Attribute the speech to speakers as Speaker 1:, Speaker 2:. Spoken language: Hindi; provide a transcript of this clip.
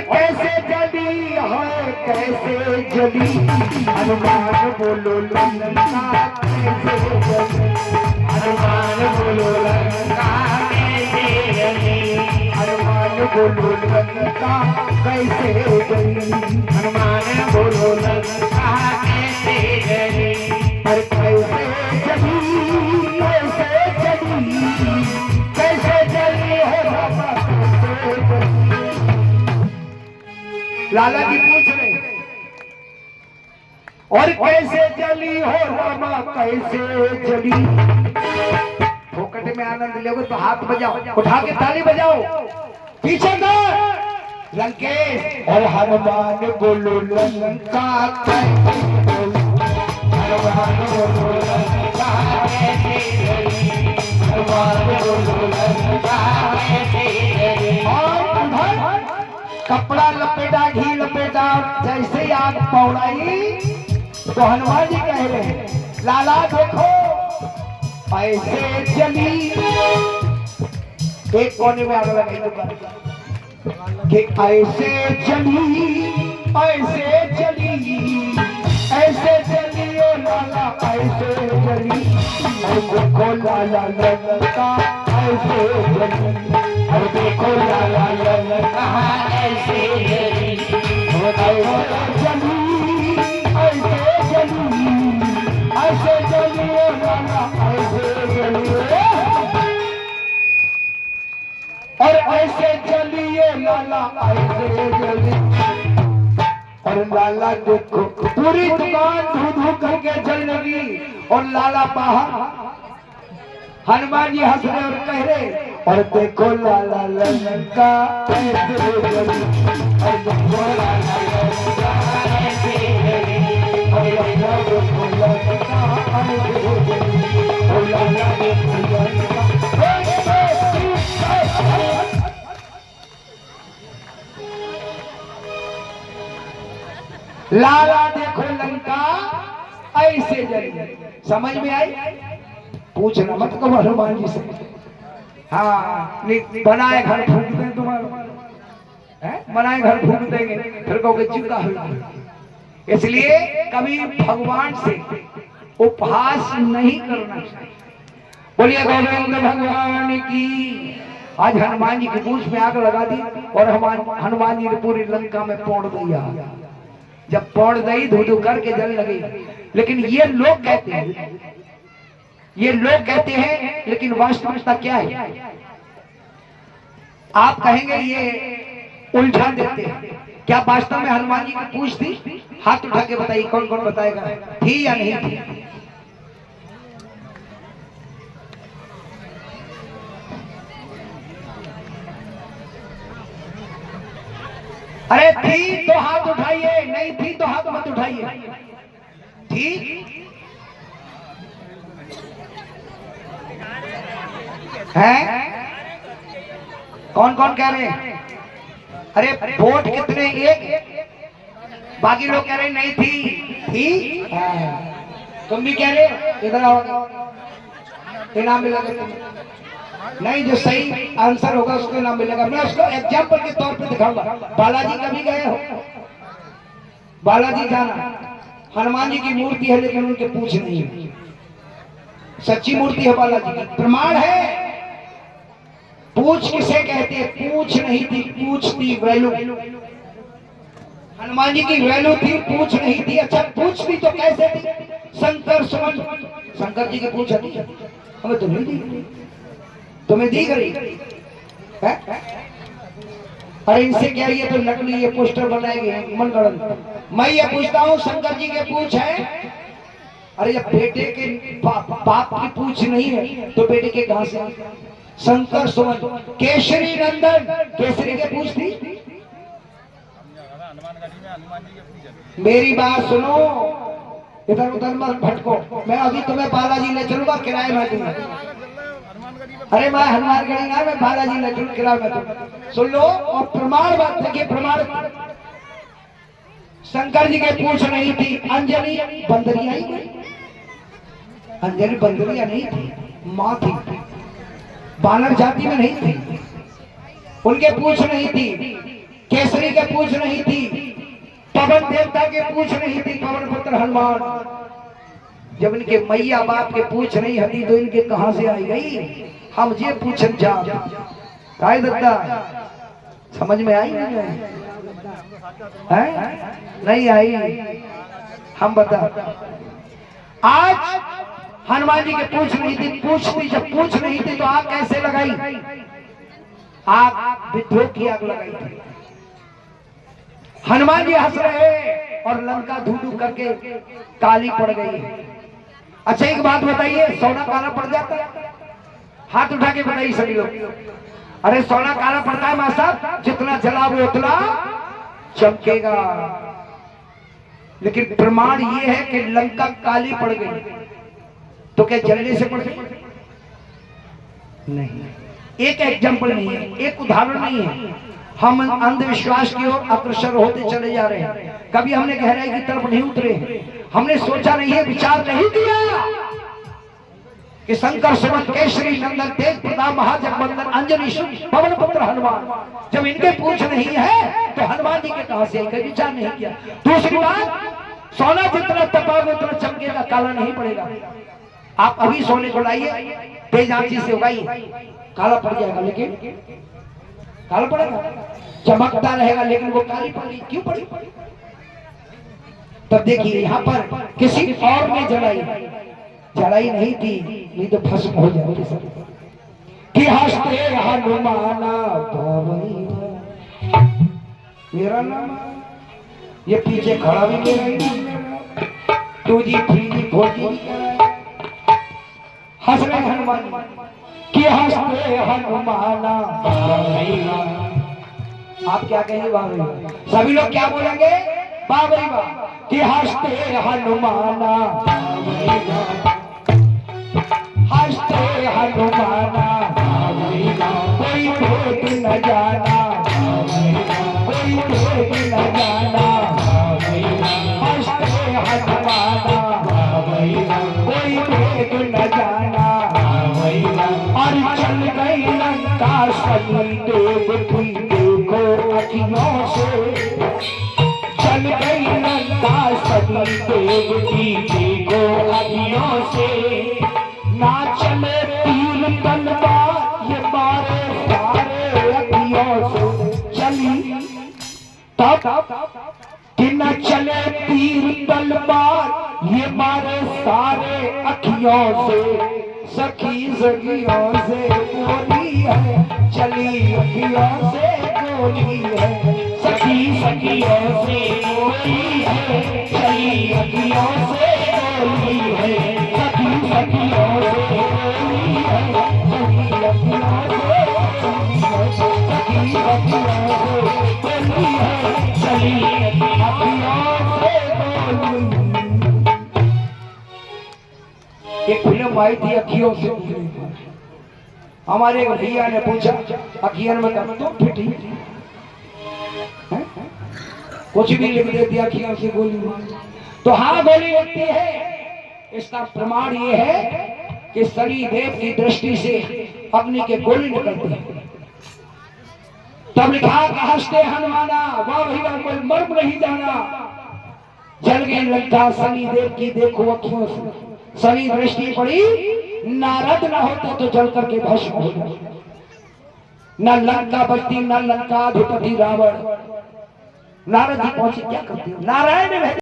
Speaker 1: कैसे जली है कैसे जली, हनुमान बोलो लंका कैसे जली, हनुमान बोलो लंका कैसे जली, हनुमान बोलो लंका कैसे जली, हनुमान बोलो लंका कैसे जली, पर कैसे जली कैसे जली है बाबा कैसे जली। लाला जी पूछ रहे और कैसे जली हो रामा कैसे जली। फोकट में आनंद लोगे तो हाथ बजाओ, उठा के ताली बजाओ, पीछे का लंकेश और हनुमान बोलो लंका कैसे जली, हनुमान बोलो लंका कैसे जली, हनुमान बोलो लंका कैसे जली। और उधर कपड़ा लपेटा घी लपेटा जैसे आग पौड़ाई तो हनुमान जी कह रहे हैं लाला देखो ऐसे जली। एक कोने में आग लगाई कि ऐसे जली ऐसे जली ओ लाला ऐसे जली, देखो लाला लंका ऐसे जली, देखो लाला लंका ऐसे जली, ऐसे जली ओ लाला ऐसे जली, और ऐसे जलिए लाला ऐसे जली। और लाला देखो पूरी दुकान धू धू करके जल लगी और लाला बाहर, हनुमान जी हंस रहे और कह रहे और देखो लाला लंका ऐसे जली, और देखो लाला लंका ऐसे जली, और देखो लंका ऐसे जली, और लाला देखो लंका लाला देखो लंका ऐसे जली। समझ में आई? पूछना मत कहो हनुमान जी से। हाँ बनाए घर फूक दें तुम्हारा, बनाए घर फूक देंगे फिर कहोगे चिंता हुई। इसलिए कभी भगवान से उपहास नहीं करना चाहिए। बोलिए गोविंद भगवान की। आज हनुमान जी की पूंछ में आग लगा दी और हनुमान जी ने पूरी लंका में पोड़ दिया। जब पोड़ गई धू धू करके जल लगी। लेकिन ये लोग कहते हैं लेकिन वास्तविकता क्या है? आप कहेंगे ये उलझा देते हैं। क्या वास्तव में हनुमान जी की पूंछ थी? हाथ उठा के बताइए, कौन कौन बताएगा थी या नहीं थी? अरे थी तो हाथ उठाइए, नहीं थी तो हाथ मत उठाइए। थी है? कौन कौन कह रहे हैं? अरे वोट कितने? एक। बाकी लोग कह रहे नहीं थी। तुम भी कह रहे हो? इधर आओ, इनाम मिलेगा। नहीं, जो सही आंसर होगा उसको इनाम मिलेगा। मैं उसको एग्जाम्पल के तौर पे दिखाऊंगा। बालाजी कभी गए हो? बालाजी जाना। हनुमान जी की मूर्ति है लेकिन उनके पूंछ नहीं है। सच्ची मूर्ति है बालाजी की, प्रमाण है। पूंछ किसे कहते हैं? पूंछ नहीं थी, पूंछ थी वैल्यू। हनुमान जी की वैल्यू थी, पूंछ नहीं थी। अच्छा पूंछ थी तो कैसे थी? शंकर सुमन, शंकर जी की पूंछ थी। हमें तो नहीं दी, तुम्हें दी गई है? अरे इनसे क्या, ये तो नकली, ये पोस्टर बनाएंगे मनगढ़ंत। मैं ये पूछता हूँ शंकर जी के पूंछ है? अरे जब बेटे के बाप की पूंछ नहीं है तो बेटे के कहां से? शंकर सुमन, केसरी नंदन, केसरी के पूंछ थी? मेरी बात सुनो, इधर उधर मत भटको। मैं अभी तुम्हें बालाजी ले चलूंगा, किराए में दूंगा। अरे मैं हनुमानगढ़ी ना, मैं बालाजी ले चलूँ, किराए में दूंगा। सुन लो और प्रमाण बात देखिए, प्रमाण। शंकर जी के पूंछ नहीं थी। अंजलि बंदरिया ही गई, अंजलि बंदरिया नहीं थी, माँ थी, बानर जाति में नहीं थी। उनके पूंछ नहीं थी। केसरी के पूछ नहीं थी, पवन देवता के पूछ नहीं थी, पवन पुत्र हनुमान। जब इनके मैया बाप के पूछ नहीं हती तो इनके कहां से आई गई? हम ये पूछन जा काय दत्ता समझ में आई नहीं है? नहीं आई। हम बता, आज हनुमान जी के पूछ नहीं थी, पूछती जब पूछ नहीं थी तो आग कैसे लगाई? आग विद्रोह की आग लगाई थी। हनुमान जी हंस रहे और लंका धू करके काली पड़ गई। अच्छा एक बात बताइए, सोना काला पड़ जाता है? हाथ उठा के बताइए सभी लोग। अरे सोना काला पड़ता है मां साहब, जितना जलाओगे उतना चमकेगा। लेकिन प्रमाण ये है कि लंका काली पड़ गई तो क्या जलने से पड़ गई? नहीं, एक एग्जाम्पल नहीं है, एक उदाहरण नहीं है। हम अंधविश्वास की ओर अग्रसर होते चले जा रहे हैं। कभी हमने गहराई की तरफ नहीं उतरे, हमने सोचा नहीं है, विचार नहीं दिया कि शंकर सुमन केसरी नंदन तेज प्रताप महाजगबंदन अंजनी सुत पवन पुत्र हनुमान, जब इनके पूछ नहीं है तो हनुमान जी के कहां से आई? विचार नहीं किया। दूसरी बात, सोना जितना तपाओगे उतना चमकेगा, काला नहीं पड़ेगा। आप अभी सोने को लाइए, तेज आंची से उगाइए, काला पड़ जाएगा, लेकिन काला पड़ेगा, चमकता रहेगा, लेकिन वो काली पड़ी। क्यों पड़ी? तब देखिए यहाँ पर किसी और ने जलाई नहीं थी, नहीं तो भस्म हो जाती सब। कि हंसते हनुमाना मेरा नाम, ये पीछे खड़ा भी मेरा, two G three G four G हंस रहे हनुमान कि हंसते हनुमाना। आप क्या कहेंगे? वाह। सभी लोग क्या बोलेंगे? वाह भाई वाह। कि हंसते हनुमाना, हंसते हनुमाना, कोई भेद न जाना, कोई भेद न जाना। हंसते हनुमाना, कोई भेद न जाना। और चल गई लंका सनी देव की देखो अखियों से, चल गई लंका सनी देव की देखो अखियों से। ना चले तीर तलवार ये मारे सारे अखियों से, चली तब कि न चले तीर तलवार ये मारे सारे अखियों से। सखी सखियों से गोली है, चली अखियों से गोली है। सखी सखियों से गोली है, चली अखियों से गोली है। सखी सखियों से गोली है, चली अखियों से गोली है। सखी सखियों से गोली है, चली अखियों से गोली। एक फिल्म आई थी अखियों से। हमारे एक भैया ने पूछा, अखियन में कर तो फिटी कुछ भी लिख देती अखियों से गोली। तो हाँ गोली लगती है। इसका प्रमाण ये है कि शनि देव की दृष्टि से अग्नि के गोली निकलती है। तब लिखा हंसते हनुमाना, वाह भैया कोई मर्म नहीं जाना। जल गई लंका शनि देव की देखो अखियों से। शनि दृष्टि पड़ी, नारद न होते तो जल करके भस्म हो जाते। न लंका बचती, न लंका अधिपति रावण। नारद जी पहुंचे, क्या करते हो? नारायण